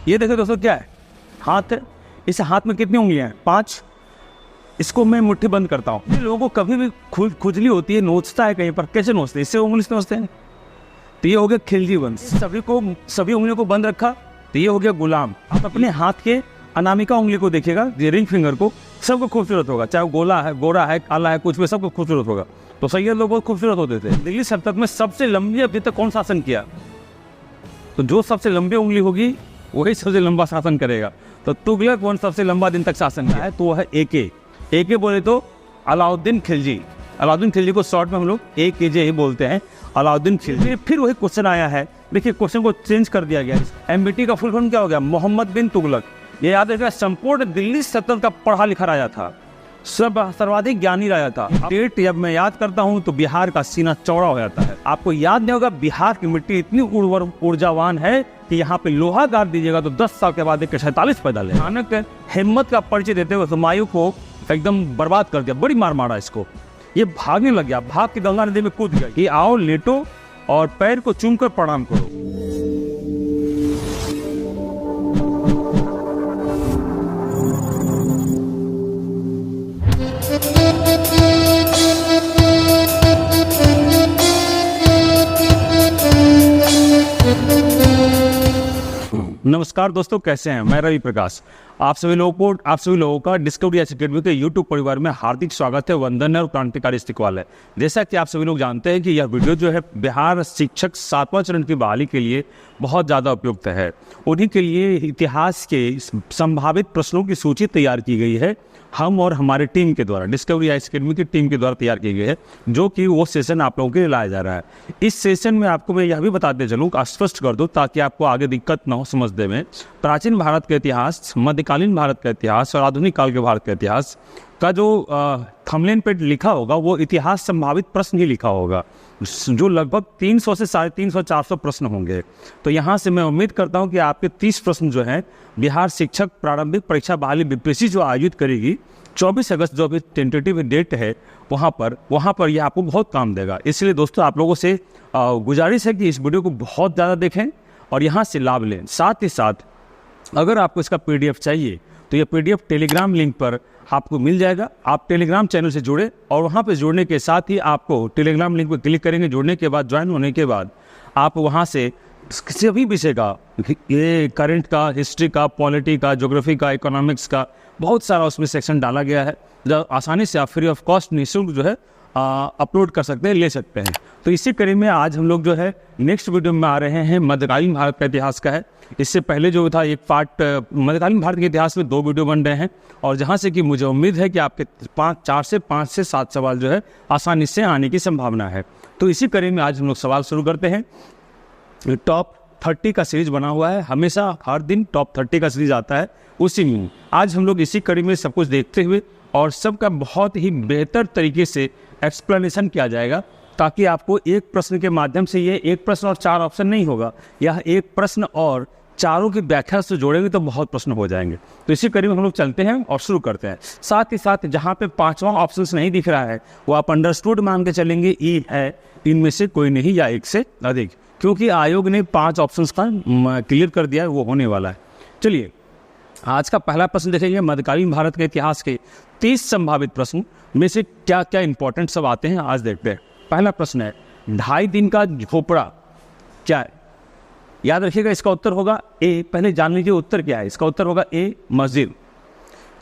ये देखो दोस्तों क्या है, हाथ है। इस हाथ में कितनी उंगलियां हैं? 5। इसको मैं मुट्ठी बंद करता हूँ। लोगों को कभी भी खुजली होती है, नोचता है कहीं पर, कैसे नोचते हैं? इससे उंगली से नोचते हैं। तो ये हो गया खिलजी वंश। सभी उंगलियों को बंद रखा, तो ये हो गया गुलाम। आप अपने हाथ के अनामिका उंगली को देखिएगा, रिंग फिंगर को, सबको खूबसूरत होगा, चाहे गोला है, गोरा है, काला है, कुछ भी, सबको खूबसूरत होगा। तो सैयद लोग बहुत खूबसूरत होते थे। दिल्ली सल्तनत में सबसे लंबी अभी तक कौन शासन किया? तो जो सबसे लंबी उंगली होगी वही सबसे लंबा शासन करेगा। तो तुगलक वंश सबसे लंबा दिन तक शासन किया है, तो वह है एके बोले तो अलाउद्दीन खिलजी। अलाउद्दीन खिलजी को शॉर्ट में हम लोग AKJ ही बोलते हैं, अलाउद्दीन खिलजी। फिर वही क्वेश्चन आया है, देखिए क्वेश्चन को चेंज कर दिया गया। MBT का फुल फॉर्म क्या हो गया? मोहम्मद बिन तुगलक। ये याद रखिएगा, संपूर्ण दिल्ली सल्तनत का पढ़ा लिखा राजा था, सर्वाधिक ज्ञानी राजा था। डेट जब मैं याद करता हूँ तो बिहार का सीना चौड़ा हो जाता है। आपको याद नहीं होगा, बिहार की मिट्टी इतनी ऊर्जावान है कि यहाँ पे लोहा गाड़ दीजिएगा तो 10 साल के बाद 47 पैदा ले। अचानक हिम्मत का परिचय देते हुए हुमायूं को एकदम बर्बाद कर दिया, बड़ी मार मारा इसको। ये भागने लग गया, भाग के गंगा नदी में कूद गया कि आओ लेटो और पैर को चूमकर प्रणाम करो। नमस्कार दोस्तों, कैसे हैं? मैं रवि प्रकाश। आप सभी लोगों का डिस्कवरी एकेडमी के यूट्यूब परिवार में हार्दिक स्वागत है। वंदन और क्रांतिकारी इस्तिकबाल है। जैसा कि आप सभी लोग जानते हैं कि यह वीडियो जो है बिहार शिक्षक 7वां चरण की बहाली के लिए बहुत ज़्यादा उपयुक्त है। उन्हीं के लिए इतिहास के संभावित प्रश्नों की सूची तैयार की गई है, हम और हमारे टीम के द्वारा, डिस्कवरी एकेडमी की टीम के द्वारा तैयार की गई है, जो कि वो सेशन आप लोगों के लिए लाया जा रहा है। इस सेशन में आपको मैं यह भी बताते चलूँ, स्पष्ट कर दूँ ताकि आपको आगे दिक्कत ना हो समझने में। प्राचीन भारत का इतिहास, मध्यकालीन भारत का इतिहास और आधुनिक काल के भारत का इतिहास का जो थंबनेल पे लिखा होगा वो इतिहास संभावित प्रश्न ही लिखा होगा, जो लगभग 300 से 350 400 प्रश्न होंगे। तो यहाँ से मैं उम्मीद करता हूँ कि आपके 30 प्रश्न जो हैं बिहार शिक्षक प्रारंभिक परीक्षा बहाली BPSC जो आयोजित करेगी 24 अगस्त, जो अभी टेंटेटिव डेट है, वहाँ पर यह आपको बहुत काम देगा। इसलिए दोस्तों आप लोगों से गुजारिश है कि इस वीडियो को बहुत ज़्यादा देखें और यहाँ से लाभ लें। साथ ही साथ अगर आपको इसका PDF चाहिए तो यह PDF टेलीग्राम लिंक पर आपको मिल जाएगा। आप टेलीग्राम चैनल से जुड़े और वहाँ पे जुड़ने के साथ ही आपको टेलीग्राम लिंक पर क्लिक करेंगे। जुड़ने के बाद, ज्वाइन होने के बाद आप वहाँ से किसी भी विषय का, ये करंट का, हिस्ट्री का, पॉलिटी का, ज्योग्राफी का, इकोनॉमिक्स का, बहुत सारा उसमें सेक्शन डाला गया है, जो आसानी से आप फ्री ऑफ कॉस्ट निःशुल्क जो है अपलोड कर सकते हैं, ले सकते हैं। तो इसी कड़ी में आज हम लोग जो है नेक्स्ट वीडियो में आ रहे हैं, मध्यकालीन भारत का इतिहास का है। इससे पहले जो था एक पार्ट मध्यकालीन भारत के इतिहास में 2 वीडियो बन रहे हैं, और जहां से कि मुझे उम्मीद है कि आपके 5 से 7 सवाल जो है आसानी से आने की संभावना है। तो इसी कड़ी में आज हम लोग सवाल शुरू करते हैं। टॉप 30 का सीरीज बना हुआ है, हमेशा हर दिन टॉप 30 का सीरीज आता है, उसी में आज हम लोग इसी कड़ी में सब कुछ देखते हुए और सबका बहुत ही बेहतर तरीके से एक्सप्लेनेशन किया जाएगा, ताकि आपको एक प्रश्न के माध्यम से, ये एक प्रश्न और 4 ऑप्शन नहीं होगा, यह एक प्रश्न और चारों की व्याख्या से जोड़ेंगे तो बहुत प्रश्न हो जाएंगे। तो इसी कड़ी में हम लोग चलते हैं और शुरू करते हैं। साथ ही साथ जहाँ पे 5वां ऑप्शन नहीं दिख रहा है वो आप अंडरस्टूड मान के चलेंगे, ई है इनमें से कोई नहीं या एक से अधिक, क्योंकि आयोग ने 5 ऑप्शन का क्लियर कर दिया है, वो होने वाला है। चलिए आज का पहला प्रश्न देखेंगे। मध्यकालीन भारत के इतिहास के 30 संभावित प्रश्न में से क्या क्या इंपॉर्टेंट सब आते हैं, आज देखते हैं। पहला प्रश्न है, 2.5 दिन का झोपड़ा क्या है? याद रखिएगा, इसका उत्तर होगा ए। पहले जान लीजिए उत्तर क्या है। इसका उत्तर होगा ए, मस्जिद।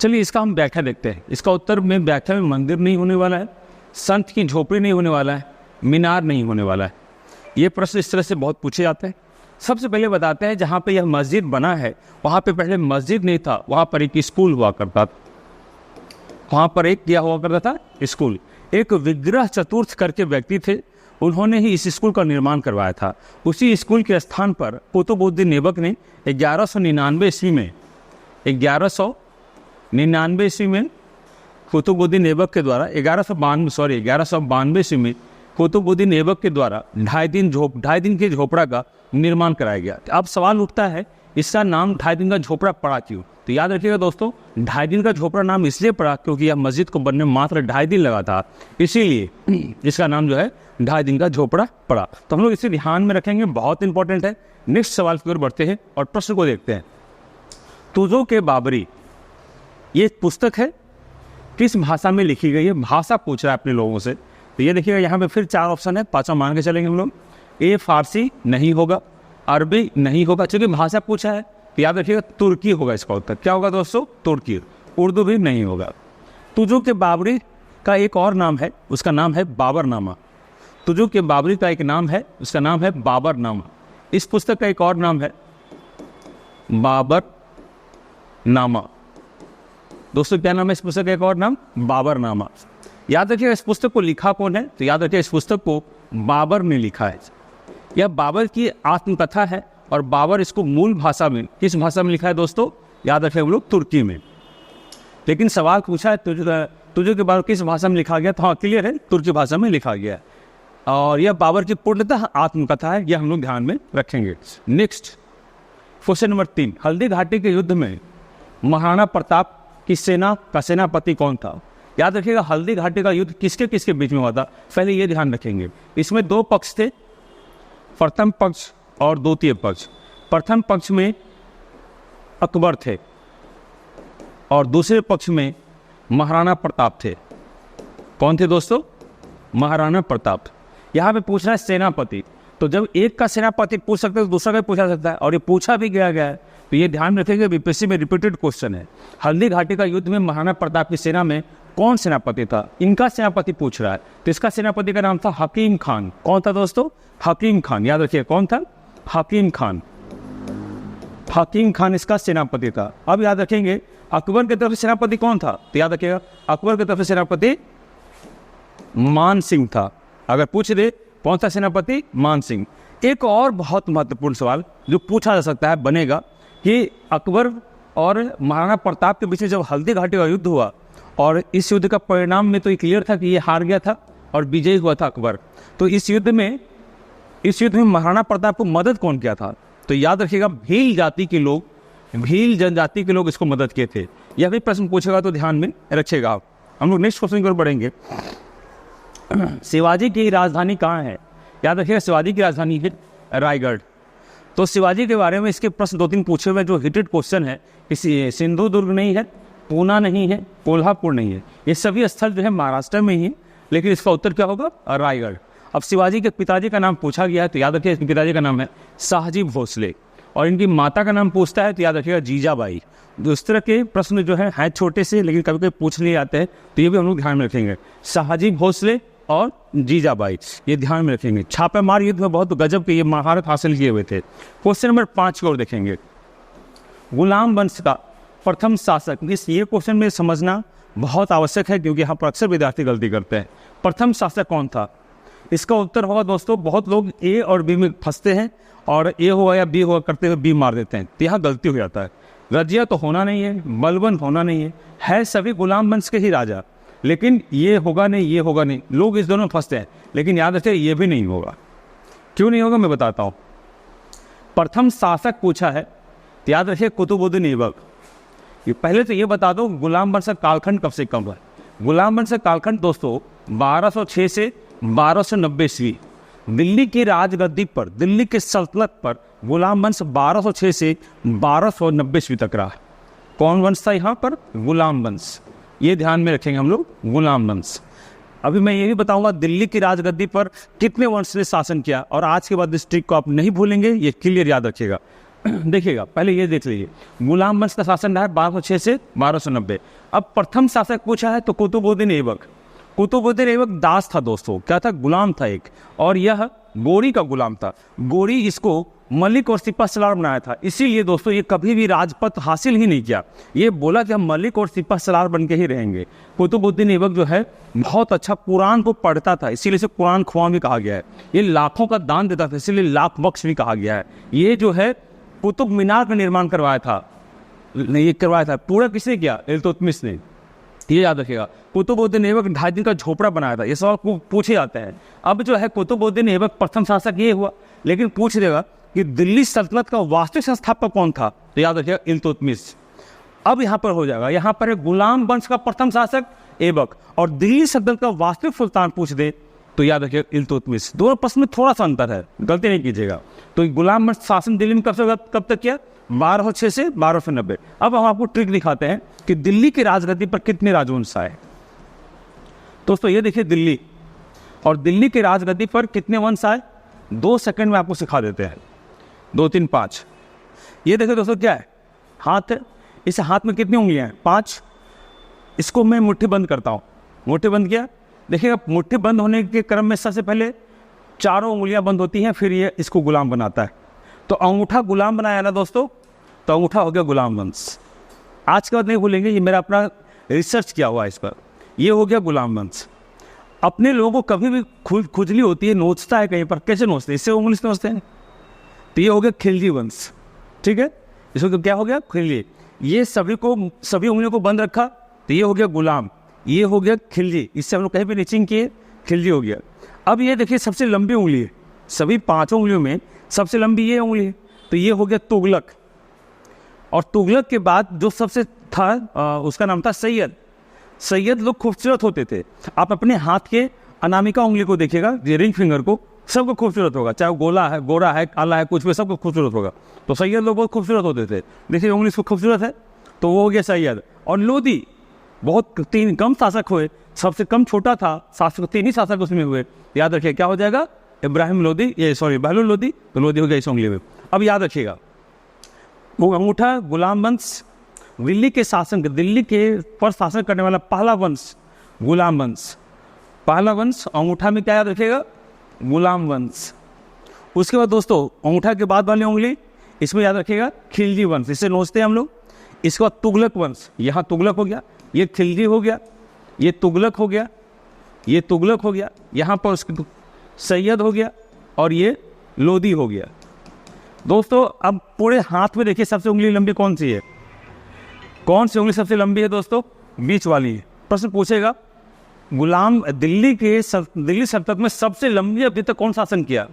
चलिए इसका हम व्याख्या देखते हैं। इसका उत्तर में व्याख्या में मंदिर नहीं होने वाला है, संत की झोपड़ी नहीं होने वाला है, मीनार नहीं होने वाला है। ये प्रश्न इस तरह से बहुत पूछे जाते हैं। सबसे पहले बताते हैं, जहाँ पे यह मस्जिद बना है वहाँ पे पहले मस्जिद नहीं था, वहाँ पर एक स्कूल हुआ करता था। वहाँ पर एक क्या हुआ करता था? स्कूल। एक विग्रह चतुर्थ करके व्यक्ति थे, उन्होंने ही इस स्कूल का निर्माण करवाया था। उसी स्कूल के स्थान पर कुतुबुद्दीन ऐबक ने 1199 ईस्वी में कुतुबुद्दीन ऐबक के द्वारा 1192 ईस्वी में कुतुबुद्दीन ऐबक के द्वारा 2.5 दिन के झोपड़ा का निर्माण कराया गया। अब सवाल उठता है, इसका नाम 2.5 दिन का झोपड़ा पड़ा क्यों? तो याद रखिएगा दोस्तों, 2.5 दिन का झोपड़ा नाम इसलिए पड़ा क्योंकि यह मस्जिद को बनने में मात्र 2.5 दिन लगा था, इसीलिए इसका नाम जो है 2.5 दिन का झोपड़ा पड़ा। तो हम लोग इसे ध्यान में रखेंगे, बहुत इंपॉर्टेंट है। नेक्स्ट सवाल की ओर बढ़ते हैं और प्रश्न को देखते हैं। तुजो के बाबरी, ये पुस्तक है, किस भाषा में लिखी गई है? भाषा पूछ रहा है अपने लोगों से। तो ये देखिएगा यहाँ पे फिर 4 ऑप्शन है, 5वां मान के चलेंगे हम लोग। ए फारसी नहीं होगा, अरबी नहीं होगा, चूंकि भाषा पूछा है तो याद रखिएगा तुर्की होगा इसका उत्तर। क्या होगा दोस्तों? तुर्की। उर्दू भी नहीं होगा। तुजो के बाबरी का एक और नाम है, उसका नाम है बाबरनामा। तुजो के बाबरी का एक नाम है, उसका नाम है बाबरनामा। इस पुस्तक का एक और नाम है बाबरनामा। दोस्तों क्या नाम है इस पुस्तक का एक और नाम? बाबरनामा। याद रखिएगा इस पुस्तक को लिखा कौन है? तो याद रखिएगा इस पुस्तक को बाबर ने लिखा है। यह बाबर की आत्मकथा है और बाबर इसको मूल भाषा में, किस भाषा में लिखा है दोस्तों? याद रखें हम लोग तुर्की में। लेकिन सवाल पूछा है तुझे के बारे किस भाषा में लिखा गया? तो हाँ क्लियर है, तुर्की भाषा में लिखा गया है। और यह बाबर की पूर्णतः आत्मकथा है, यह हम लोग ध्यान में रखेंगे। Next question number 3, Haldi Ghati के युद्ध में महाराणा प्रताप की सेना का सेनापति कौन था? याद रखिएगा हल्दी घाटी का युद्ध किसके किसके बीच में हुआ था, पहले ये ध्यान रखेंगे। इसमें 2 पक्ष थे, प्रथम पक्ष और द्वितीय पक्ष। प्रथम पक्ष में अकबर थे और दूसरे पक्ष में महाराणा प्रताप थे। कौन थे दोस्तों? महाराणा प्रताप। यहाँ पे पूछ रहा है सेनापति, तो जब एक का सेनापति पूछ सकते हैं तो दूसरा का पूछा सकता है, और ये पूछा भी गया है। तो ये ध्यान रखेंगे, बीपीएससी में रिपीटेड क्वेश्चन है। हल्दी घाटी का युद्ध में महाराणा प्रताप की सेना में कौन सेनापति था? इनका सेनापति पूछ रहा है। तो इसका सेनापति का नाम था हकीम खान। कौन था दोस्तों? हकीम खान। याद रखिए कौन था? हकीम खान। हकीम खान इसका सेनापति था। अब याद रखेंगे अकबर की तरफ से सेनापति कौन था? तो याद रखिएगा अकबर की तरफ से सेनापति मान सिंह था। अगर पूछ दे कौन सा सेनापति? मान सिंह। एक और बहुत महत्वपूर्ण सवाल जो पूछा जा सकता है बनेगा कि अकबर और महाराणा प्रताप के बीच में जब हल्दी घाटी का युद्ध हुआ, और इस युद्ध का परिणाम में तो ये क्लियर था कि ये हार गया था और विजयी हुआ था अकबर। तो इस युद्ध में महाराणा प्रताप को मदद कौन किया था? तो याद रखिएगा भील जाति के लोग, भील जनजाति के लोग इसको मदद किए थे। यह भी प्रश्न पूछेगा तो ध्यान में रखिएगा आप। हम लोग नेक्स्ट क्वेश्चन की ओर बढ़ेंगे। शिवाजी की राजधानी कहाँ है? याद रखिएगा शिवाजी की राजधानी है रायगढ़। तो शिवाजी के बारे में इसके प्रश्न 2-3 पूछे हुए जो हिटेड क्वेश्चन है, किसी सिंधुदुर्ग नहीं है, पूना नहीं है, कोल्हापुर नहीं है, ये सभी स्थल जो है महाराष्ट्र में ही है, लेकिन इसका उत्तर क्या होगा? रायगढ़। अब शिवाजी के पिताजी का नाम पूछा गया है तो याद रखिए इसके पिताजी का नाम है शाहजी भोसले, और इनकी माता का नाम पूछता है तो याद रखिएगा जीजाबाई। तो इस तरह के प्रश्न जो हैं छोटे से लेकिन कभी कभी पूछ लिए जाते हैं, तो ये भी हम लोग ध्यान में रखेंगे। शाहजी भोसले और जीजाबाई, ये ध्यान में रखेंगे। छापेमार युद्ध में बहुत गजब के ये महारत हासिल किए हुए थे। क्वेश्चन नंबर 5 की ओर देखेंगे। गुलाम वंश का प्रथम शासक, ये क्वेश्चन में समझना बहुत आवश्यक है क्योंकि यहाँ पर अक्सर विद्यार्थी गलती करते हैं। प्रथम शासक कौन था? इसका उत्तर होगा दोस्तों, बहुत लोग ए और बी में फंसते हैं और ए होगा या बी होगा करते हुए बी मार देते हैं, तो यहाँ गलती हो जाता है। रजिया तो होना नहीं है, बलबन होना नहीं है सभी गुलाम वंश के ही राजा, लेकिन ये होगा नहीं, ये होगा नहीं, लोग इस दोनों में फंसते हैं। लेकिन याद रखिए ये भी नहीं होगा। क्यों नहीं होगा मैं बताता हूँ। प्रथम शासक पूछा है तो याद रखिए कुतुबुद्दीन ऐबक। ये पहले तो ये बता दो गुलाम वंश का कालखंड कब से कब है। गुलाम वंश का कालखंड दोस्तों 1206 से 1290 ईस्वी। दिल्ली की राजगद्दी पर, दिल्ली की सल्तनत पर गुलाम वंश 1206 से 1290 ईस्वी तक रहा। कौन वंश था यहाँ पर? गुलाम वंश। ये ध्यान में रखेंगे हम लोग, गुलाम वंश। अभी मैं ये भी बताऊंगा दिल्ली की राजगद्दी पर कितने वंश ने शासन किया, और आज के बाद इस ट्रिक को आप नहीं भूलेंगे, ये क्लियर याद रखिएगा। देखिएगा पहले ये देख लीजिए, गुलाम वंश का शासन रहा है 1206 से 1290। अब प्रथम शासक पूछा है तो कुतुबुद्दीन ऐबक। कुतुबुद्दीन ऐबक दास था दोस्तों, क्या था? गुलाम था एक, और यह गोरी का गुलाम था। गोरी इसको मलिक और सिपह सलार बनाया था, इसीलिए दोस्तों ये कभी भी राजपद हासिल ही नहीं किया। ये बोला कि हम मलिक और सिपह सलार बन के ही रहेंगे। कुतुबुद्दीन ऐबक जो है बहुत अच्छा कुरान को पढ़ता था, इसीलिए इसे कुरान ख्वां भी कहा गया है। ये लाखों का दान देता था, इसीलिए लाख बख्श भी कहा गया है। ये जो है कुतुब मीनार का निर्माण करवाया था, ये करवाया था पूरा किसने किया? इल्तुतमिश ने। ये याद रखिएगा। कुतुबुद्दीन ऐबक 2.5 दिन का झोपड़ा बनाया था। ये सवाल पूछे जाते हैं। अब जो है कुतुबुद्दीन ऐबक प्रथम शासक ये हुआ, लेकिन पूछ देगा कि दिल्ली सल्तनत का वास्तविक संस्थापक कौन था? तो याद रखिएगा इल्तुतमिश। अब यहाँ पर हो जाएगा, यहाँ पर गुलाम वंश का प्रथम शासक ऐबक और दिल्ली सल्तनत का वास्तविक सुल्तान पूछ दे तो याद रखिएगा इल्तुतमिश। दोनों प्रश्न में थोड़ा सा अंतर है, गलती नहीं कीजिएगा। तो गुलाम वंश शासन दिल्ली में कब तक किया? 12 6 से 1290। अब हम आपको ट्रिक दिखाते हैं कि दिल्ली की राजगद्दी पर कितने राजवंश आए। दोस्तों ये देखिए दिल्ली, और दिल्ली की राजगद्दी पर कितने वंश आए, 2 सेकंड में आपको सिखा देते हैं। 2 3 5। ये देखिए दोस्तों क्या है, हाथ है, इस हाथ में कितनी उंगलियां हैं, 5। इसको मैं मुट्ठी बंद करता हूँ, मुट्ठी बंद किया, देखिएगा मुट्ठी बंद होने के क्रम में सबसे पहले 4 उंगलियां बंद होती हैं, फिर ये इसको गुलाम बनाता है। तो अंगूठा गुलाम बनाया ना दोस्तों, तो अंगूठा हो गया गुलाम वंश। आज के बाद नहीं भूलेंगे, ये मेरा अपना रिसर्च किया हुआ है इस पर। ये हो गया गुलाम वंश। अपने लोगों को कभी भी खुजली होती है, नोचता है कहीं पर, कैसे नोचते हैं, इससे उंगली से नोचते हैं। तो ये हो गया खिलजी वंश, ठीक है, इसको क्या हो गया, खिलजी। ये सभी उंगलियों को बंद रखा, तो ये हो गया गुलाम, ये हो गया खिलजी। इससे हम लोग कहीं भी नीचिंग किए, खिलजी हो गया। अब ये देखिए सबसे लंबी उंगली है, सभी 5 उंगलियों में सबसे लंबी ये उंगली है, तो ये हो गया तुगलक। और तुगलक के बाद जो सबसे था उसका नाम था सैयद। सैयद लोग खूबसूरत होते थे। आप अपने हाथ के अनामिका उंगली को देखिएगा, रिंग फिंगर को, सबको खूबसूरत होगा, चाहे वो गोला है, गोरा है, काला है, कुछ भी, सबको खूबसूरत होगा। तो सैयद लोग बहुत खूबसूरत होते थे। देखिए उंगली इसको खूबसूरत है, तो वो हो गया सैयद। और लोधी, बहुत 3 कम शासक हुए, सबसे कम छोटा था शासक, 3 ही शासक उसमें हुए। याद रखिए क्या हो जाएगा, इब्राहिम लोधी, ये सॉरी बहलुल लोधी, तो लोधी हो गया इस उंगली में। अब याद रखिएगा वो अंगूठा गुलाम वंश, दिल्ली के पर शासन करने वाला पहला वंश गुलाम वंश, पहला वंश। अंगूठा में क्या याद रखिएगा, गुलाम वंश। उसके बाद दोस्तों अंगूठा के बाद वाली उंगली, इसमें याद रखिएगा खिलजी वंश, इससे नोचते हैं हम लोग। इसके बाद तुगलक वंश, यहाँ तुगलक हो गया, ये खिलजी हो गया, ये तुगलक हो गया, ये तुगलक हो गया, यहाँ पर उसके सैयद हो गया, और ये लोधी हो गया। दोस्तों अब पूरे हाथ में देखिए सबसे उंगली लंबी कौन सी है, कौन सी उंगली सबसे लंबी है दोस्तों, बीच वाली है। प्रश्न पूछेगा दिल्ली सल्तनत में सबसे लंबी अवधि तक कौन शासन किया,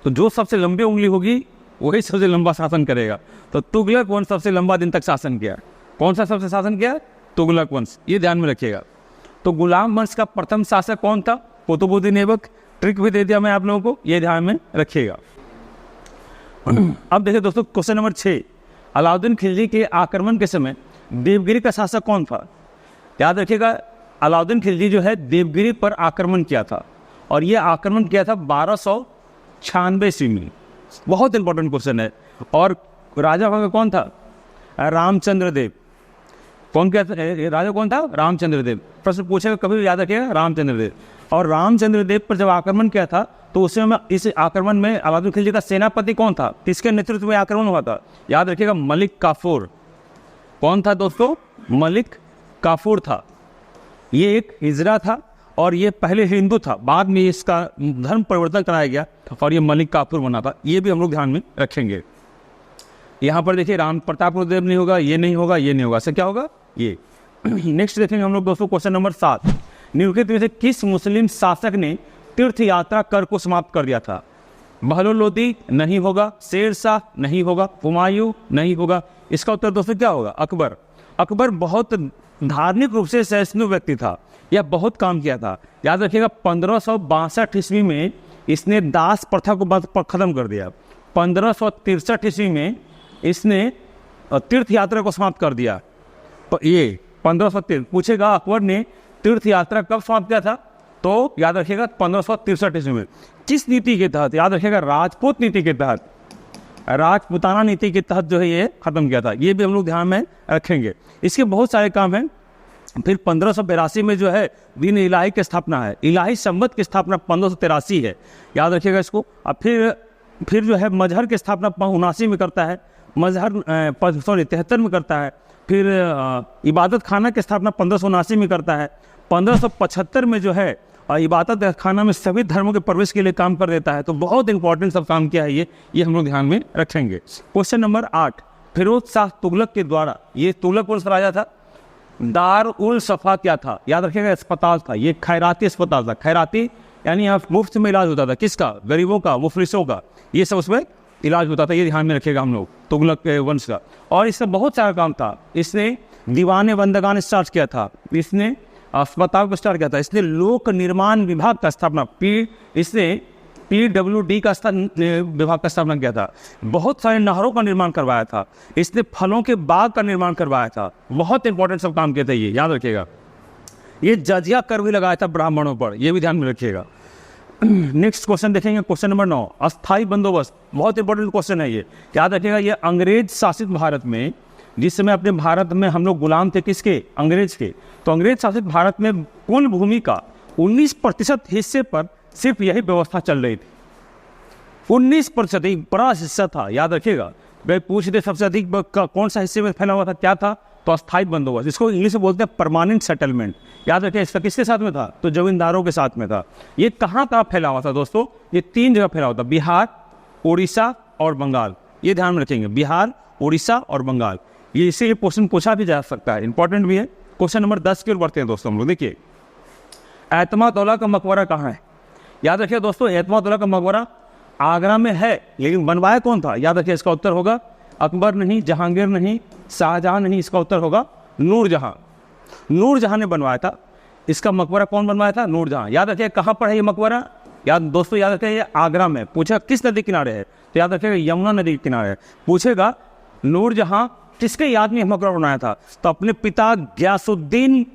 तो जो सबसे लंबी उंगली होगी वही सबसे लंबा शासन करेगा। तो तुगलक वंश सबसे लंबा दिन तक शासन किया। कौन सा सबसे शासन किया, तुगलक वंश, ये ध्यान में रखिएगा। तो गुलाम वंश का प्रथम शासक कौन था, कुतुबुद्दीन ऐबक। ट्रिक भी दे दिया मैं आप लोगों को, ये ध्यान में रखिएगा। अब देखिए दोस्तों क्वेश्चन नंबर 6, अलाउद्दीन खिलजी के आक्रमण के समय देवगिरी का शासक कौन था। याद रखिएगा अलाउद्दीन खिलजी जो है देवगिरी पर आक्रमण किया था, और ये आक्रमण किया था 1296 ईस्वी में। बहुत इंपॉर्टेंट क्वेश्चन है। और राजा वहाँ का कौन था, रामचंद्र देव। कौन क्या था, राजा कौन था, रामचंद्र देव। प्रश्न पूछेगा कभी भी याद रखिएगा, रामचंद्र देव। और रामचंद्र देव पर जब आक्रमण किया था, तो उस समय इस आक्रमण में अलाउद्दीन खिलजी का सेनापति कौन था, किसके नेतृत्व में आक्रमण हुआ था, याद रखिएगा मलिक काफूर। कौन था दोस्तों, मलिक काफूर था। ये एक हिजरा था, और ये पहले हिंदू था, बाद में इसका धर्म परिवर्तन कराया गया, और ये मलिक काफूर बना था। ये भी हम लोग ध्यान में रखेंगे। यहाँ पर देखिए राम प्रताप रुद्रदेव नहीं होगा, ये नहीं होगा, ये नहीं होगा, इससे क्या होगा, ये। नेक्स्ट देखेंगे हम लोग दोस्तों क्वेश्चन नंबर 7, निम्नलिखित में से किस मुस्लिम शासक ने तीर्थ यात्रा कर को समाप्त कर दिया था। बहलुल लोधी नहीं होगा, शेर शाह नहीं होगा, हुमायूं नहीं होगा। इसका उत्तर दोस्तों क्या होगा, अकबर। अकबर बहुत धार्मिक रूप से सहिष्णु व्यक्ति था, यह बहुत काम किया था। याद रखिएगा 1562 ईस्वी में इसने दास प्रथा को खत्म कर दिया। 1563 ईस्वी में इसने तीर्थ यात्रा को समाप्त कर दिया। ये 1563 पूछेगा अकबर ने तीर्थ यात्रा कब समाप्त किया था, तो याद रखिएगा 1563 ईस्वी में। किस नीति के तहत, याद रखिएगा राजपूत नीति के तहत, राजपूताना नीति के तहत जो है ये खत्म किया था। ये भी हम लोग ध्यान में रखेंगे। इसके बहुत सारे काम हैं। फिर 1582 में जो है दीन इलाही की स्थापना है, इलाही संवत की स्थापना 1583 है, याद रखिएगा इसको। अब फिर जो है मजहर की स्थापना 79 में करता है, मजहर 73 में करता है। फिर इबादत खाना की स्थापना 1579 में करता है। 1575 में जो है इबादत खाना में सभी धर्मों के प्रवेश के लिए काम कर देता है। तो बहुत इंपॉर्टेंट सब काम किया है ये हम लोग ध्यान में रखेंगे। क्वेश्चन नंबर 8, फिरोज शाह तुगलक के द्वारा, ये तुगलक कौन सा राजा था, दार उल सफा क्या था, याद रखिएगा अस्पताल था, ये खैराती अस्पताल था। खैराती यानी यहाँ मुफ्त में इलाज होता था, किसका, गरीबों का, मुफलिसों का, ये सब उसमें इलाज होता था। ये ध्यान में रखिएगा हम लोग, तुगलक के वंश का। और इसका बहुत सारा काम था। इसने दीवाने बंदगान स्टार्ट किया था, इसने अस्पताल को स्टार्ट किया था, इसने लोक निर्माण विभाग का स्थापना, इसने PWD का विभाग का स्थापना किया था। बहुत सारे नहरों का निर्माण करवाया था। इसने फलों के बाग का निर्माण करवाया था। बहुत इंपॉर्टेंट सब काम किए थे, ये याद रखिएगा। ये जजिया कर भी लगाया था ब्राह्मणों पर, ये भी ध्यान में रखिएगा। नेक्स्ट क्वेश्चन देखेंगे, क्वेश्चन नंबर 9, अस्थाई बंदोबस्त। बहुत इंपॉर्टेंट क्वेश्चन है ये, याद रखिएगा। ये अंग्रेज शासित भारत में, जिस समय अपने भारत में हम लोग गुलाम थे किसके? अंग्रेज के। तो अंग्रेज शासित भारत में कुल भूमि का 19% हिस्से पर सिर्फ यही व्यवस्था चल रही थी। 19%, एक बड़ा हिस्सा था, याद रखिएगा। वे पूछ दे सबसे अधिक कौन सा हिस्से में फैला हुआ था, क्या था? तो अस्थायी बंदोबस्त। इसको इंग्लिश में बोलते हैं परमानेंट सेटलमेंट। याद रखिए, इसका किसके साथ में था? तो जमींदारों के साथ में था। ये कहाँ कहाँ फैला हुआ था दोस्तों? ये 3 जगह फैला हुआ था, बिहार, उड़ीसा और बंगाल। ये ध्यान में रखेंगे, बिहार, उड़ीसा और बंगाल। ये इससे ये क्वेश्चन पूछा भी जा सकता है, इंपॉर्टेंट भी है। क्वेश्चन नंबर 10 की ओर बढ़ते हैं दोस्तों हम लोग। देखिए, एतमादौला का मकबरा कहाँ है? याद रखिए दोस्तों, एतमादौला का मकबरा आगरा में है, लेकिन बनवाया कौन था? याद रखिए, इसका उत्तर होगा अकबर नहीं, जहांगीर नहीं, शाहजहां नहीं। इसका उत्तर होगा नूरजहां। नूरजहां ने बनवाया था। इसका मकबरा कौन बनवाया था? नूरजहां। याद रखिए, कहाँ पर है ये मकबरा? याद दोस्तों, याद रखिए, ये आगरा में। पूछा किस नदी किनारे है? तो याद रखिएगा यमुना नदी के किनारे है। पूछेगा नूरजहां किसके याद में मकबरा बनाया था? तो अपने पिता गयासुद्दीन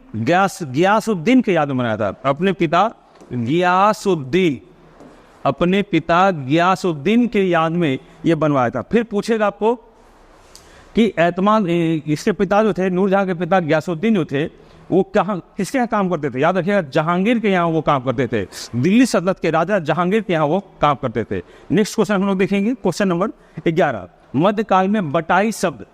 के याद में बनाया था। अपने पिता गयासुद्दीन के याद में ये बनवाया था। फिर पूछेगा आपको कि इसके पिता जो थे, नूरजहां के पिता गयासुद्दीन जो थे, वो कहाँ किसके यहाँ काम करते थे? याद रखिएगा, जहांगीर के यहाँ वो काम करते थे। दिल्ली सल्तनत के राजा जहांगीर के यहाँ वो काम करते थे। नेक्स्ट क्वेश्चन हम लोग देखेंगे, क्वेश्चन नंबर 11, मध्यकाल में बटाई शब्द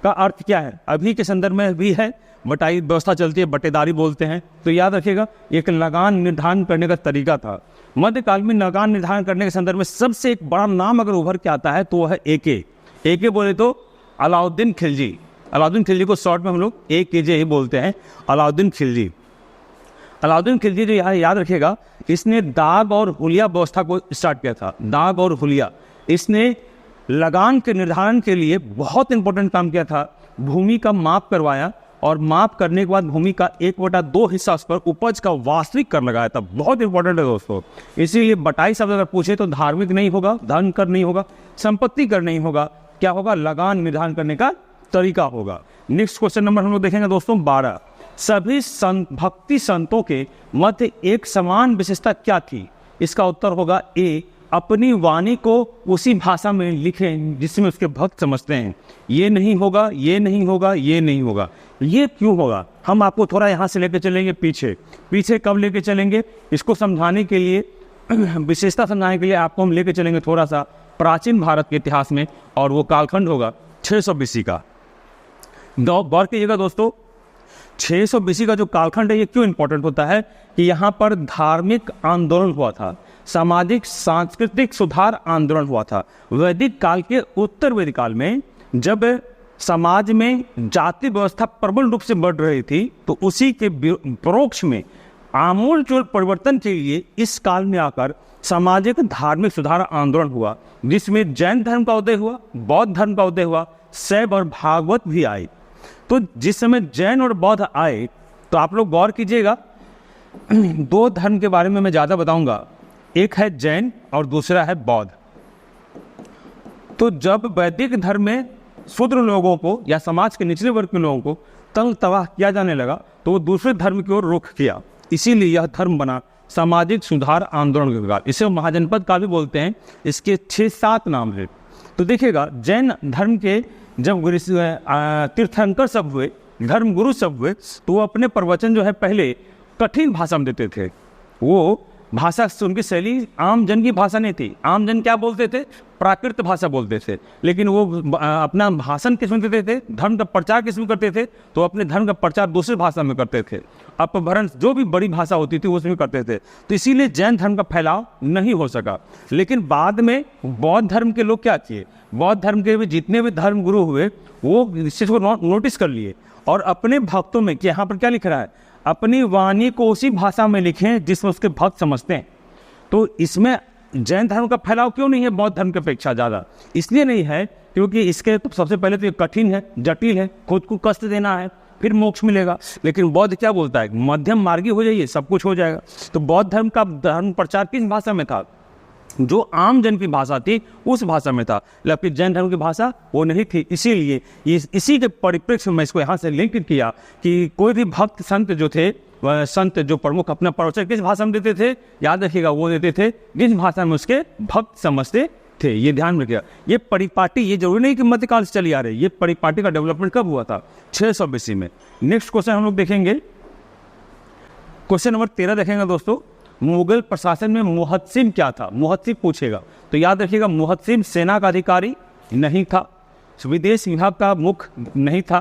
का अर्थ क्या है? अभी के संदर्भ में भी है, बटाई व्यवस्था चलती है, बटेदारी बोलते हैं। तो याद रखिएगा, एक लगान निर्धारण करने का तरीका था। मध्यकाल में लगान निर्धारण करने के संदर्भ में सबसे एक बड़ा नाम अगर उभर के आता है तो वह है एके बोले तो अलाउद्दीन खिलजी। अलाउद्दीन खिलजी को शॉर्ट में हम लोग AKJ ही बोलते हैं, अलाउद्दीन खिलजी। अलाउद्दीन खिलजी जो यहाँ याद रखिएगा, इसने दाग और हुलिया व्यवस्था को स्टार्ट किया था। दाग और हुलिया, इसने लगान के निर्धारण के लिए बहुत इंपॉर्टेंट काम किया था। भूमि का माप करवाया और माप करने के बाद भूमि का 1/2 हिस्सा उस पर उपज का वास्तविक कर लगाया था। बहुत इंपॉर्टेंट है दोस्तों। इसीलिए बटाई शब्द अगर पूछे तो धार्मिक नहीं होगा, धन कर नहीं होगा, संपत्ति कर नहीं होगा, क्या होगा? लगान निर्धारण करने का तरीका होगा। नेक्स्ट क्वेश्चन नंबर हम लोग देखेंगे दोस्तों 12, सभी भक्ति संतों के मध्य एक समान विशेषता क्या थी? इसका उत्तर होगा A, अपनी वाणी को उसी भाषा में लिखें जिसमें उसके भक्त समझते हैं। ये नहीं होगा, ये नहीं होगा, ये नहीं होगा। ये क्यों होगा? हम आपको थोड़ा यहाँ से लेकर चलेंगे पीछे कब लेके चलेंगे? इसको समझाने के लिए, विशेषता समझाने के लिए आपको हम लेके चलेंगे थोड़ा सा प्राचीन भारत के इतिहास में, और वो कालखंड होगा 600 BC का। गौर कीजिएगा दोस्तों, 600 BC का जो कालखंड है ये क्यों इंपॉर्टेंट होता है? कि यहाँ पर धार्मिक आंदोलन हुआ था, सामाजिक सांस्कृतिक सुधार आंदोलन हुआ था। वैदिक काल के उत्तर वैदिक काल में जब समाज में जाति व्यवस्था प्रबल रूप से बढ़ रही थी, तो उसी के परोक्ष में आमूलचूल परिवर्तन के लिए इस काल में आकर सामाजिक धार्मिक सुधार आंदोलन हुआ, जिसमें जैन धर्म का उदय हुआ, बौद्ध धर्म का उदय हुआ, शैव और भागवत भी आए। तो जिस समय जैन और बौद्ध आए, तो आप लोग गौर कीजिएगा, 2 धर्म के बारे में मैं ज़्यादा बताऊंगा, एक है जैन और दूसरा है बौद्ध। तो जब वैदिक धर्म में शूद्र लोगों को या समाज के निचले वर्ग के लोगों को तंग तबाह किया जाने लगा, तो वो दूसरे धर्म की ओर रुख किया। इसीलिए यह धर्म बना सामाजिक सुधार आंदोलन के बाद। इसे महाजनपद का भी बोलते हैं। इसके 6-7 नाम हैं। तो देखिएगा, जैन धर्म के जब तीर्थंकर सब हुए, धर्म गुरु सब हुए, तो वो अपने प्रवचन जो है पहले कठिन भाषा में देते थे। वो भाषा, उनकी शैली आम जन की भाषा नहीं थी। आम जन क्या बोलते थे? प्राकृत भाषा बोलते थे। लेकिन वो अपना भाषण किसमें देते थे? धर्म का प्रचार किसमें करते थे? तो अपने धर्म का प्रचार दूसरी भाषा में करते थे। अपभ्रंश, जो भी बड़ी भाषा होती थी उसमें करते थे। तो इसीलिए जैन धर्म का फैलाव नहीं हो सका। लेकिन बाद में बौद्ध धर्म के लोग क्या किए? बौद्ध धर्म के भी जितने भी धर्म गुरु हुए, वो इस चीज़ को नोटिस कर लिए और अपने भक्तों में, कि यहाँ पर क्या लिख रहा है? अपनी वाणी को उसी भाषा में लिखें जिसमें उसके भक्त समझते हैं। तो इसमें जैन धर्म का फैलाव क्यों नहीं है बौद्ध धर्म की अपेक्षा ज़्यादा? इसलिए नहीं है क्योंकि इसके तो सबसे पहले तो ये कठिन है, जटिल है, खुद को कष्ट देना है, फिर मोक्ष मिलेगा। लेकिन बौद्ध क्या बोलता है? मध्यम मार्गी हो जाइए, सब कुछ हो जाएगा। तो बौद्ध धर्म का धर्म प्रचार किस भाषा में था? जो आम जन की भाषा थी उस भाषा में था, जबकि जैन धर्म की भाषा वो नहीं थी। इसीलिए इसी के परिप्रेक्ष्य में इसको यहाँ से लिंक किया कि कोई भी भक्त संत जो थे, संत जो प्रमुख अपना प्रवचन किस भाषा में देते थे, याद रखिएगा वो देते थे जिस भाषा में उसके भक्त समझते थे। ये ध्यान में रखिएगा। ये परिपाटी, ये जरूरी नहीं कि मध्यकाल से चली आ रही, ये परिपाटी का डेवलपमेंट कब हुआ था? 600 BC में। नेक्स्ट क्वेश्चन हम लोग देखेंगे, क्वेश्चन नंबर 13 देखेंगे दोस्तों। मुगल प्रशासन में मुहत्सिम क्या था? मुहत्सिम पूछेगा तो याद रखिएगा, मुहत्सिम सेना का अधिकारी नहीं था, विदेश विभाग का मुख्य नहीं था,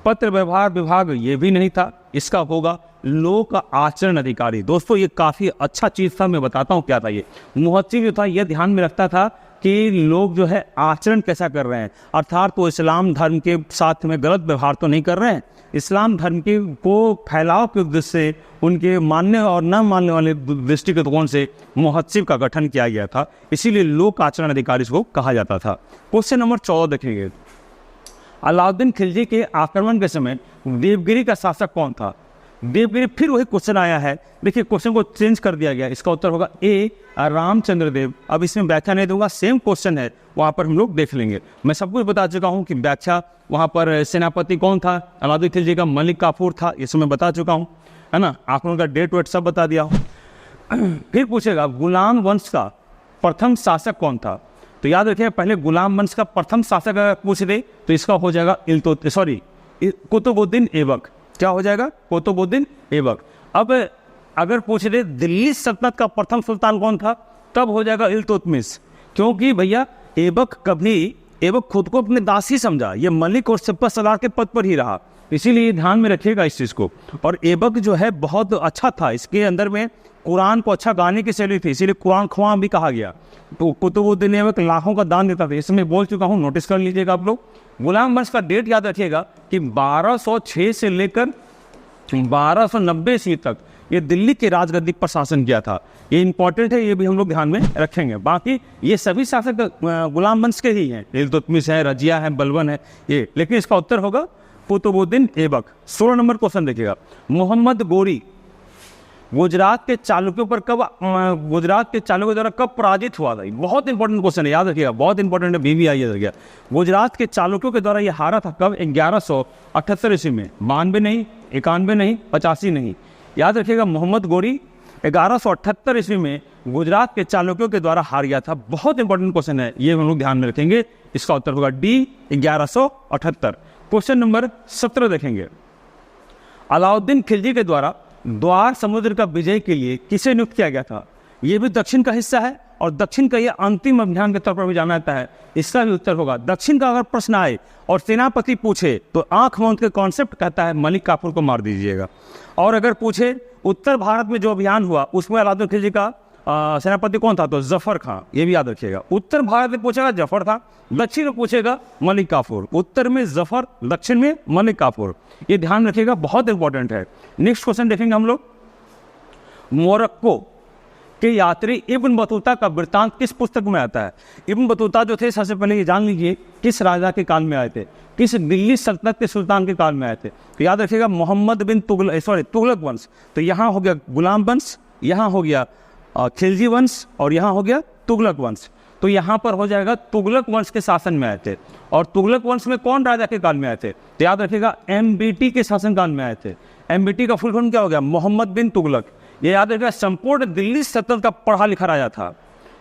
पत्र व्यवहार विभाग ये भी नहीं था। इसका होगा लोक आचरण अधिकारी। दोस्तों ये काफ़ी अच्छा चीज़ था, मैं बताता हूँ क्या था। ये मुहत्सिम जो था, यह ध्यान में रखता था कि लोग जो है आचरण कैसा कर रहे हैं, अर्थात वो इस्लाम धर्म के साथ में गलत व्यवहार तो नहीं कर रहे हैं। इस्लाम धर्म के को फैलाव के उद्देश्य से उनके मानने और न मानने वाले दृष्टिकोण से मुहत्सिम का गठन किया गया था, इसीलिए लोक आचरण अधिकारी को कहा जाता था। क्वेश्चन नंबर 14 देखेंगे। अलाउद्दीन खिलजी के आक्रमण के समय देवगिरी का शासक कौन था? देवगिरी, फिर वही क्वेश्चन आया है। देखिए क्वेश्चन को चेंज कर दिया गया, इसका उत्तर होगा ए रामचंद्र देव। अब इसमें व्याख्या नहीं दूंगा, सेम क्वेश्चन है, वहाँ पर हम लोग देख लेंगे। मैं सब कुछ बता चुका हूँ कि व्याख्या वहाँ पर सेनापति कौन था, अलाउद्दीन खिलजी का मलिक काफूर था, ये सब मैं बता चुका हूँ, है ना। आक्रमण का डेट वेट सब बता दिया हूँ। फिर पूछेगा गुलाम वंश का प्रथम शासक कौन था? तो याद रखिए, पहले गुलाम वंश का प्रथम शासक अगर पूछ दे तो इसका हो जाएगा कुतुबुद्दीन ऐबक। क्या हो जाएगा? कुतुबुद्दीन ऐबक। अब अगर पूछ दे दिल्ली सल्तनत का प्रथम सुल्तान कौन था, तब हो जाएगा इल्तुतमिश। क्योंकि भैया ऐबक खुद को अपने दास ही समझा, ये मलिक और सिपह सलार के पद पर ही रहा, इसीलिए ध्यान में रखिएगा इस चीज़ को। और ऐबक जो है बहुत अच्छा था, इसके अंदर में कुरान को अच्छा गाने की शैली थी, इसीलिए कुरान ख्वां भी कहा गया। तो कुतुबुद्दीन ऐबक लाखों का दान देता था, इसमें बोल चुका हूँ, नोटिस कर लीजिएगा आप लोग। गुलाम वंश का डेट याद रखिएगा कि 1206 से लेकर 1290 ईस्वी तक ये दिल्ली के राजगद्दी पर शासन किया था। ये इंपॉर्टेंट है, ये भी हम लोग ध्यान में रखेंगे। बाकी ये सभी शासक गुलाम वंश के ही हैं, इल्तुतमिश है, रजिया है, बलबन है ये, लेकिन इसका उत्तर होगा कुतुबुद्दीन ऐबक। 16 नंबर क्वेश्चन देखिएगा। मोहम्मद गोरी गुजरात के चालुक्यों द्वारा कब पराजित हुआ था? बहुत इंपॉर्टेंट क्वेश्चन है, याद रखिएगा, बहुत इंपॉर्टेंट है, बीबी आई है। गुजरात के चालुक्यों के द्वारा यह हारा था कब? 1178 ईस्वी में। 92 नहीं, 91 नहीं, 85 नहीं। याद रखिएगा, मोहम्मद गोरी 1178 ईस्वी में गुजरात के चालुक्यों के द्वारा हार गया था। बहुत इंपॉर्टेंट क्वेश्चन है, ये हम लोग ध्यान में रखेंगे। इसका उत्तर होगा डी 1178। क्वेश्चन नंबर 17 देखेंगे। अलाउद्दीन खिलजी के द्वारा द्वार समुद्र का विजय के लिए किसे नियुक्त किया गया था? ये भी दक्षिण का हिस्सा है और दक्षिण का ये अंतिम अभियान के तौर पर भी जाना जाता है। इसका भी उत्तर होगा दक्षिण का। अगर प्रश्न आए और सेनापति पूछे तो आंख मूंद के कॉन्सेप्ट कहता है मलिक काफूर को मार दीजिएगा। और अगर पूछे उत्तर भारत में जो अभियान हुआ उसमें अलाउद्दीन खिलजी का सेनापति कौन था, तो जफर खां, ये भी याद रखिएगा। उत्तर भारत में पूछेगा जफर था, दक्षिण में पूछेगा मलिक काफूर। उत्तर में जफर, दक्षिण में मलिक काफूर, ये ध्यान रखिएगा, बहुत इंपॉर्टेंट है। नेक्स्ट क्वेश्चन देखेंगे हम लोग। मोरक्को के यात्री इब्न बतूता का वृत्तांत किस पुस्तक में आता है? इब्न बतूता जो थे, सबसे पहले ये जान लीजिए किस राजा के काल में आए थे, किस दिल्ली सल्तनत के सुल्तान के काल में आए थे। तो याद रखिएगा मोहम्मद बिन तुगलक वंश। तो यहाँ हो गया गुलाम वंश, यहाँ हो गया खिलजी वंश और यहाँ हो गया तुगलक वंश। तो यहाँ पर हो जाएगा तुगलक वंश के शासन में आए थे। और तुगलक वंश में कौन राजा के काल में आए थे? तो याद रखिएगा MBT के शासन काल में आए थे। MBT का फुल फॉर्म क्या हो गया? मोहम्मद बिन तुगलक। ये याद रखिएगा संपूर्ण दिल्ली सल्तनत का पढ़ा लिखा राजा था,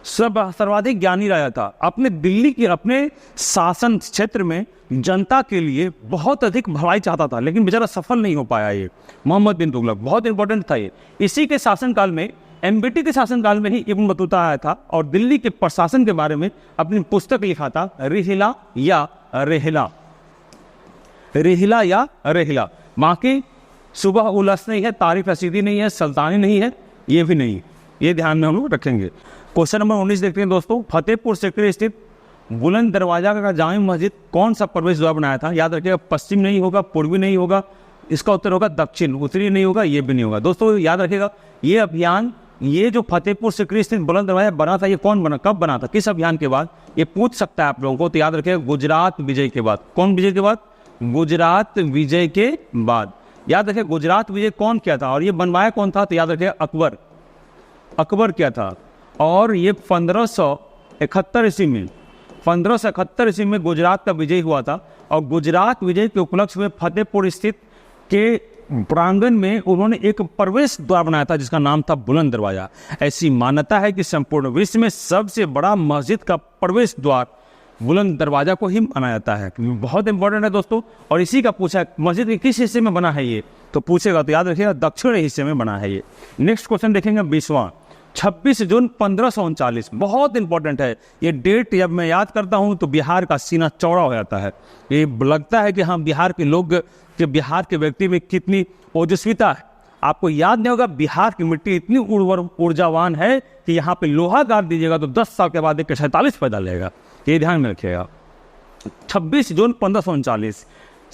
सर्वाधिक ज्ञानी राजा था। अपने दिल्ली के अपने शासन क्षेत्र में जनता के लिए बहुत अधिक भलाई चाहता था, लेकिन बेचारा सफल नहीं हो पाया। ये मोहम्मद बिन तुगलक बहुत इंपॉर्टेंट था। ये इसी के शासनकाल में, MBT के शासनकाल में ही इब्न बतूता आया था और दिल्ली के प्रशासन के बारे में अपनी पुस्तक लिखा था, रिहिला या रेहिला। माँ की सुबह उलस नहीं है, तारीफ रसीदी नहीं है, सुल्तानी नहीं है, ये भी नहीं, ये ध्यान में हम लोग रखेंगे। क्वेश्चन नंबर 19 देखते हैं दोस्तों। फतेहपुर सीकरी स्थित बुलंद दरवाजा का जामे मस्जिद कौन सा प्रवेश द्वार बनाया था? याद रखिएगा, पश्चिम नहीं होगा, पूर्वी नहीं होगा, इसका उत्तर होगा दक्षिण। उत्तरी नहीं होगा, ये भी नहीं होगा। दोस्तों याद रखिएगा, ये अभियान, ये जो फतेहपुर सीकरी स्थित बुलंद दरवाजा बना था, ये कौन बना, कब बना था, किस अभियान के बाद? ये पूछ सकता है आप लोगों को। तो याद रखिएगा गुजरात विजय के बाद। कौन विजय के बाद? गुजरात विजय के बाद। याद रखिए गुजरात विजय कौन किया था और ये बनवाया कौन था? तो याद रखिए अकबर। अकबर क्या था? और ये 1571 ईस्वी में गुजरात का विजय हुआ था। और गुजरात विजय के उपलक्ष्य में फतेहपुर स्थित के प्रांगण में उन्होंने एक प्रवेश द्वार बनाया था जिसका नाम था बुलंद दरवाजा। ऐसी मान्यता है कि संपूर्ण विश्व में सबसे बड़ा मस्जिद का प्रवेश द्वार बुलंद दरवाजा को ही माना जाता है। बहुत इंपॉर्टेंट है दोस्तों। और इसी का पूछा है मस्जिद के किस हिस्से में बना है ये, तो पूछेगा तो याद रखिएगा दक्षिण हिस्से में बना है ये। नेक्स्ट क्वेश्चन देखेंगे 20वां, 26 जून 1539। बहुत इंपॉर्टेंट है ये डेट। जब मैं याद करता हूँ तो बिहार का सीना चौड़ा हो जाता है। ये लगता है कि हाँ बिहार के लोग कि बिहार के व्यक्ति में कितनी ओजस्विता है। आपको याद नहीं होगा बिहार की मिट्टी इतनी ऊर्जावान है कि यहाँ पे लोहा गाड़ दीजिएगा तो 10 साल के बाद एक 47 पैदा लेगा। ये ध्यान में रखिएगा। 26 जून 1539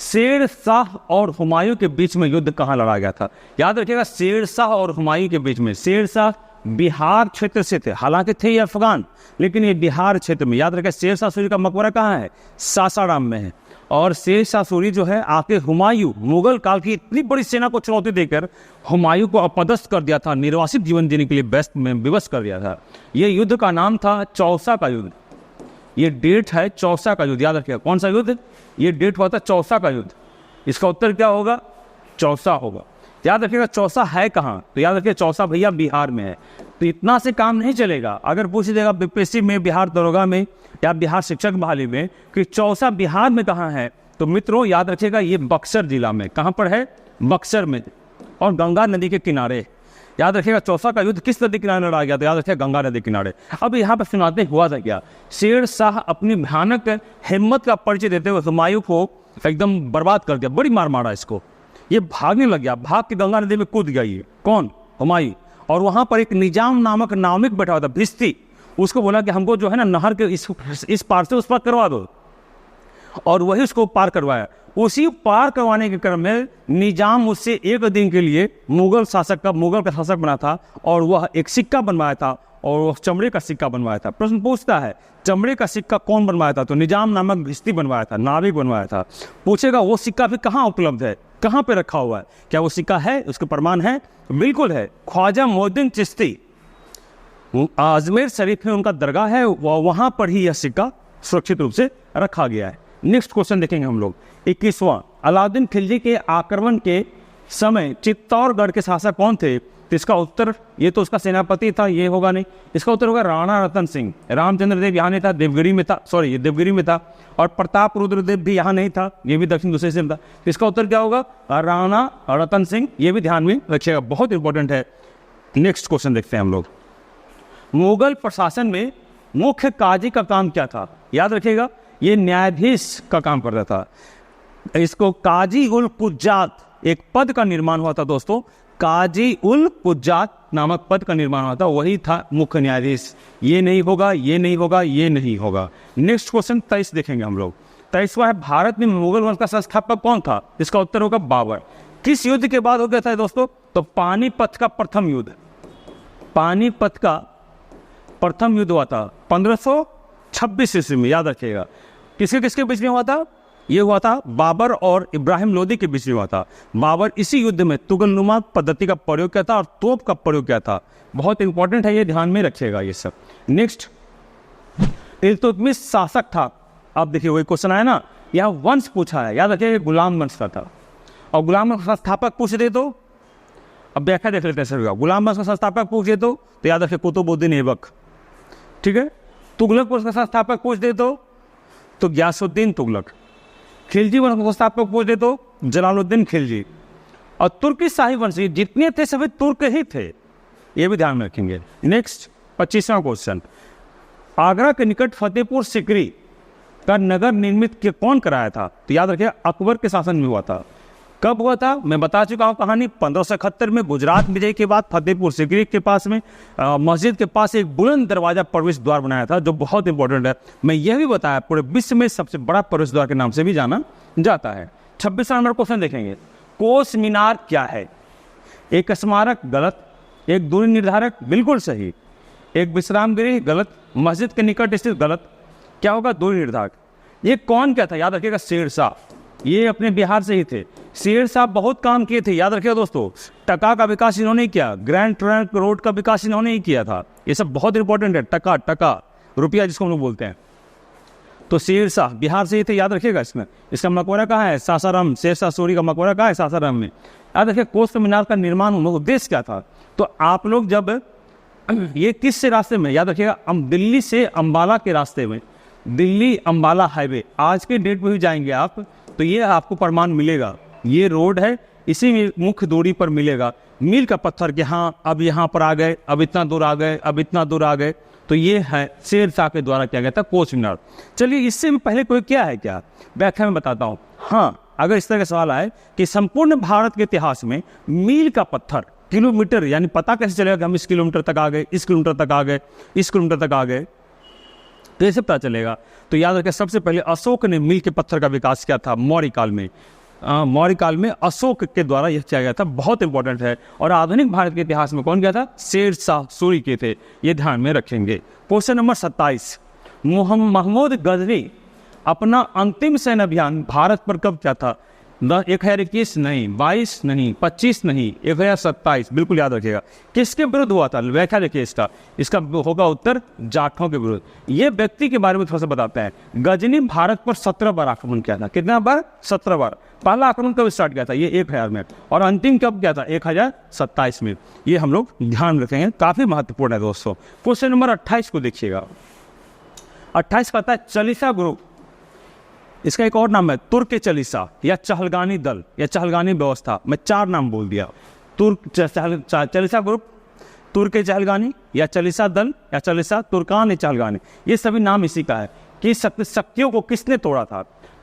शेर शाह और हुमायूं के बीच में युद्ध कहाँ लड़ा गया था? याद रखिएगा शेर शाह और हुमायूं के बीच में। शेर शाह बिहार क्षेत्र से थे, हालांकि थे ये अफगान, लेकिन ये बिहार क्षेत्र में। याद रखिए शेर शाह सूरी का मकबरा कहाँ है? सासाराम में है। और शेर शाह सूरी जो है आके हुमायूं, मुगल काल की इतनी बड़ी सेना को चुनौती देकर हुमायूं को अपदस्थ कर दिया था, निर्वासित जीवन जीने के लिए व्यस्त में विवश कर दिया था। ये युद्ध का नाम था चौसा का युद्ध। ये डेट है चौसा का युद्ध। याद रखिएगा कौन सा युद्ध? ये डेट हुआ था चौसा का युद्ध। इसका उत्तर क्या होगा? चौसा होगा। याद रखिएगा चौसा है कहाँ? तो याद रखिए चौसा भैया बिहार में है। तो इतना से काम नहीं चलेगा। अगर पूछ देगा बीपीएससी में, बिहार दरोगा में या बिहार शिक्षक बहाली में कि चौसा बिहार में कहाँ है, तो मित्रों याद रखिएगा ये बक्सर जिला में। कहाँ पर है? बक्सर में, और गंगा नदी के किनारे। याद रखिएगा चौसा का युद्ध किस नदी किनारे लड़ा गया? तो याद रखिएगा गंगा नदी किनारे। अब यहाँ पर सुनाते हुआ था क्या? शेर शाह अपनी भयानक हिम्मत का परिचय देते हुए हुमायूं को एकदम बर्बाद कर दिया, बड़ी मार मारा इसको। ये भागने लग गया, भाग के गंगा नदी में कूद गया ये। कौन? हुमायूं। और वहाँ पर एक निजाम नामक नाविक बैठा हुआ था, भिस्ती। उसको बोला कि हमको जो है ना नहर के इस पार से उस पार करवा दो, और वही उसको पार करवाया। उसी पार करवाने के क्रम में निजाम उससे एक दिन के लिए मुगल का शासक बना था, और वह एक सिक्का बनवाया था, और वह चमड़े का सिक्का बनवाया था। प्रश्न पूछता है चमड़े का सिक्का कौन बनवाया था? तो निजाम नामक भिस्ती बनवाया था, नाविक बनवाया था। पूछेगा वो सिक्का भी कहाँ उपलब्ध है, कहाँ पे रखा हुआ है? क्या वो सिक्का है? उसके प्रमाण है? बिल्कुल है। ख्वाजा मोहद्दीन चिश्ती अजमेर शरीफ में उनका दरगाह है, वहाँ पर ही यह सिक्का सुरक्षित रूप से रखा गया है। नेक्स्ट क्वेश्चन देखेंगे हम लोग 21वां, अलाउद्दीन खिलजी के आक्रमण के समय चित्तौड़गढ़ के शासक कौन थे? तो इसका उत्तर, ये तो उसका सेनापति था, ये होगा नहीं। इसका उत्तर होगा राणा रतन सिंह। रामचंद्र देव यहाँ नहीं था, देवगिरी में था, सॉरी ये देवगिरी में था। और प्रताप रुद्र देव भी यहाँ नहीं था, ये भी दक्षिण दूसरे से था। तो इसका उत्तर क्या होगा? राणा रतन सिंह। ये भी ध्यान में रखिएगा, बहुत इंपॉर्टेंट है। नेक्स्ट क्वेश्चन देखते हैं हम लोग। मुगल प्रशासन में मुख्य काजी का काम क्या था? याद रखिएगा ये न्यायाधीश का काम करता था। इसको काजी उल कुज्जात एक पद का निर्माण हुआ था दोस्तों। काजी उल कुज्जात नामक पद का निर्माण हुआ था, वही था मुख्य न्यायाधीश। ये नहीं होगा, ये नहीं होगा, ये नहीं होगा। नेक्स्ट क्वेश्चन 23 देखेंगे हम लोग। 23वां है, भारत में मुगल वंश का संस्थापक कौन था? इसका उत्तर होगा बाबर। किस युद्ध के बाद हो गया था दोस्तों? तो पानीपत का प्रथम युद्ध। पानीपत का प्रथम युद्ध हुआ था 1526 ईस्वी में। याद रखिएगा किसके किसके बीच में हुआ था? ये हुआ था बाबर और इब्राहिम लोदी के बीच में हुआ था। बाबर इसी युद्ध में तुगलनुमा पद्धति का प्रयोग किया था और तोप का प्रयोग किया था। बहुत इंपॉर्टेंट है, ये ध्यान में रखिएगा ये सब। नेक्स्ट, इल्तुतमिश शासक था। अब देखिए वही क्वेश्चन आया ना, यहाँ वंश पूछा है। याद रखिए गुलाम वंश का था, और गुलाम वंश का संस्थापक पूछ दे तो अब व्याख्या देख लेते हैं सर। गुलाम वंश का संस्थापक पूछ दे तो याद रखिए कुतुबुद्दीन ऐबक, ठीक है। तुगलक वंश का संस्थापक पूछ दे तो गयासुद्दीन तुगलक। खिलजी वंश का संस्थापक पूछ दे तो जलालुद्दीन खिलजी। और तुर्की शाही वंशी जितने थे सभी तुर्क ही थे, ये भी ध्यान में रखेंगे। नेक्स्ट 25वां क्वेश्चन, आगरा के निकट फतेहपुर सिकरी का नगर निर्मित कौन कराया था? तो याद रखिए अकबर के शासन में हुआ था। कब हुआ था? मैं बता चुका हूँ कहानी। 1571 में गुजरात विजय के बाद फतेहपुर सिकरी के पास में मस्जिद के पास एक बुलंद दरवाजा प्रवेश द्वार बनाया था, जो बहुत इंपॉर्टेंट है। मैं यह भी बताया पूरे विश्व में सबसे बड़ा प्रवेश द्वार के नाम से भी जाना जाता है। 26वां नंबर क्वेश्चन देखेंगे, कोस मीनार क्या है? एक स्मारक, गलत। एक दूरी निर्धारक, बिल्कुल सही। एक विश्राम गृह, गलत। मस्जिद के निकट स्थित, गलत। क्या होगा? दूरी निर्धारक। ये कौन क्या था? याद रखिएगा शेर शाह। ये अपने बिहार से ही थे। शेर साहब बहुत काम किए थे, याद रखिएगा दोस्तों। टका का विकास इन्होंने ही किया, ग्रैंड ट्रंक रोड का विकास इन्होंने ही किया था। ये सब बहुत इंपॉर्टेंट है। टका रुपया जिसको हम लोग बोलते हैं। तो शेर शाह बिहार से ही थे, याद रखिएगा। इसका मकबरा कहाँ है? सासाराम। शेर शाह सूरी का मकबरा कहाँ है? सासाराम में। याद रखिए कोस्ट मीनार का निर्माण उद्देश्य क्या था? तो आप लोग जब ये किस से रास्ते में, याद रखिएगा, दिल्ली से अंबाला के रास्ते में, दिल्ली अंबाला हाईवे, आज के डेट में भी जाएंगे आप तो ये आपको प्रमाण मिलेगा। ये रोड है, इसी में मुख्य दूरी पर मिलेगा मील का पत्थर कि हाँ अब यहाँ पर आ गए, अब इतना दूर आ गए, अब इतना दूर आ गए। तो ये है शेर शाह के द्वारा किया गया था कोस्ट मीनार। चलिए इससे पहले कोई क्या है, क्या व्याख्या में बताता हूँ। हाँ, अगर इस तरह का सवाल आए कि संपूर्ण भारत के इतिहास में मील का पत्थर, किलोमीटर, यानी पता कैसे चलेगा कि हम इस किलोमीटर तक आ गए, इस किलोमीटर तक आ गए, इस किलोमीटर तक आ गए, तो ये सब पता चलेगा। तो याद रखें सबसे पहले अशोक ने मील के पत्थर का विकास किया था मौर्य काल में। मौर्य काल में अशोक के द्वारा यह किया गया था, बहुत इंपॉर्टेंट है। और आधुनिक भारत के इतिहास में कौन गया था? शेर शाह सूरी के थे, ये ध्यान में रखेंगे। क्वेश्चन नंबर 27, महमूद गजनी अपना अंतिम सैन्य अभियान भारत पर कब किया था? 1021 नहीं, 22 नहीं, 25 नहीं, 1027, बिल्कुल याद रखिएगा। किसके विरुद्ध हुआ था? व्याख्या देखिए इसका होगा उत्तर जाटों के विरुद्ध। ये व्यक्ति के बारे में थोड़ा सा बताते हैं। गजनी भारत पर 17 बार आक्रमण किया था। कितना बार? 17 बार। पहला आक्रमण कब स्टार्ट किया था? ये 1000 में, और अंतिम कब किया था? 1027 में। ये हम लोग ध्यान रखेंगे, काफी महत्वपूर्ण है दोस्तों। क्वेश्चन नंबर 28 को देखिएगा। 28 कहता है चालीसा ग्रुप, इसका एक और नाम है तुर्क चालीसा या चहलगानी दल या चहलगानी व्यवस्था। मैं 4 नाम बोल दिया। चालीसा ग्रुप, तुर्क चहलगानी या चालीसा दल या चालीसा तुर्कान चहलगानी, ये सभी नाम इसी का है कि शक्तियों को किसने तोड़ा था।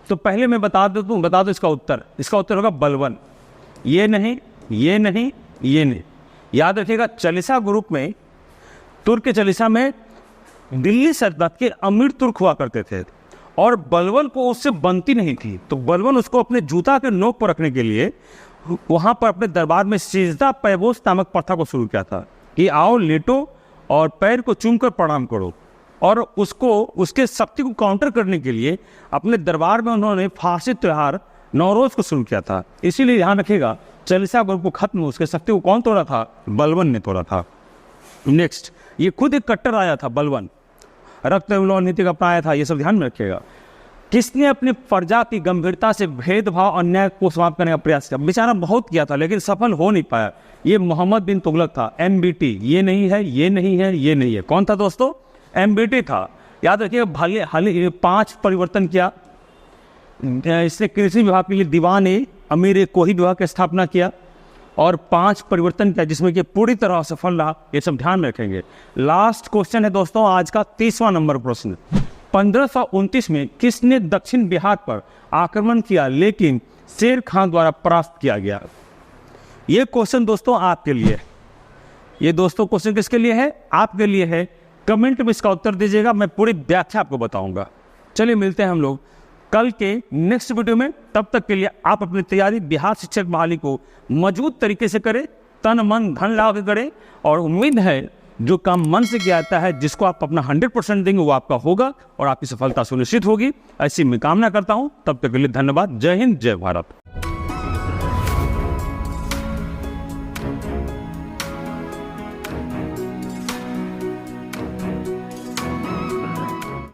तो पहले मैं बता दो इसका उत्तर होगा बलवन। ये नहीं, ये नहीं, ये नहीं। याद रखिएगा चालीसा ग्रुप में, तुर्क चालीसा में दिल्ली सल्तनत के अमीर तुर्क हुआ करते थे और बलवन को उससे बनती नहीं थी। तो बलवन उसको अपने जूता के नोक पर रखने के लिए वहां पर अपने दरबार में सिजदा पैबोस नामक प्रथा को शुरू किया था कि आओ लेटो और पैर को चूमकर प्रणाम करो। और उसके शक्ति को काउंटर करने के लिए अपने दरबार में उन्होंने फांसी त्योहार नौरोज को शुरू किया था। इसीलिए ध्यान रखिएगा चालीसा ग्रुप को खत्म, उसके शक्ति को कौन तोड़ा था? बलवन ने तोड़ा था। नेक्स्ट, ये खुद एक कट्टर आया था बलवन, रक्त एवं नीति का अपनाया था। ये सब ध्यान में रखिएगा। किसने अपनी प्रजा की गंभीरता से भेदभाव अन्याय को समाप्त करने का प्रयास किया? बेचारा बहुत किया था लेकिन सफल हो नहीं पाया। ये मोहम्मद बिन तुगलक था। MBT, ये नहीं है, ये नहीं है, ये नहीं है। कौन था दोस्तों? MBT था। याद रखिएगा, हाल 5 परिवर्तन किया। इसने कृषि विभाग के लिए दीवान अमीर कोही विभाग की स्थापना किया और 5 परिवर्तन किया जिसमें कि पूरी तरह सफल रहा। ये सब ध्यान में रखेंगे। लास्ट क्वेश्चन है दोस्तों आज का 30वां नंबर प्रश्न। 1529 में किसने दक्षिण बिहार पर आक्रमण किया लेकिन शेर खान द्वारा परास्त किया गया? ये क्वेश्चन दोस्तों आपके लिए, ये दोस्तों क्वेश्चन किसके लिए है? आपके लिए है। कमेंट में इसका उत्तर दीजिएगा, मैं पूरी व्याख्या आपको बताऊंगा। चलिए मिलते हैं हम लोग कल के नेक्स्ट वीडियो में। तब तक के लिए आप अपनी तैयारी बिहार शिक्षक बहाली को मजबूत तरीके से करें, तन मन धन लगा के करें। और उम्मीद है जो काम मन से किया जाता है, जिसको आप अपना 100% देंगे वो आपका होगा और आपकी सफलता सुनिश्चित होगी। ऐसी मैं कामना करता हूं। तब तक के लिए धन्यवाद। जय हिंद, जय भारत।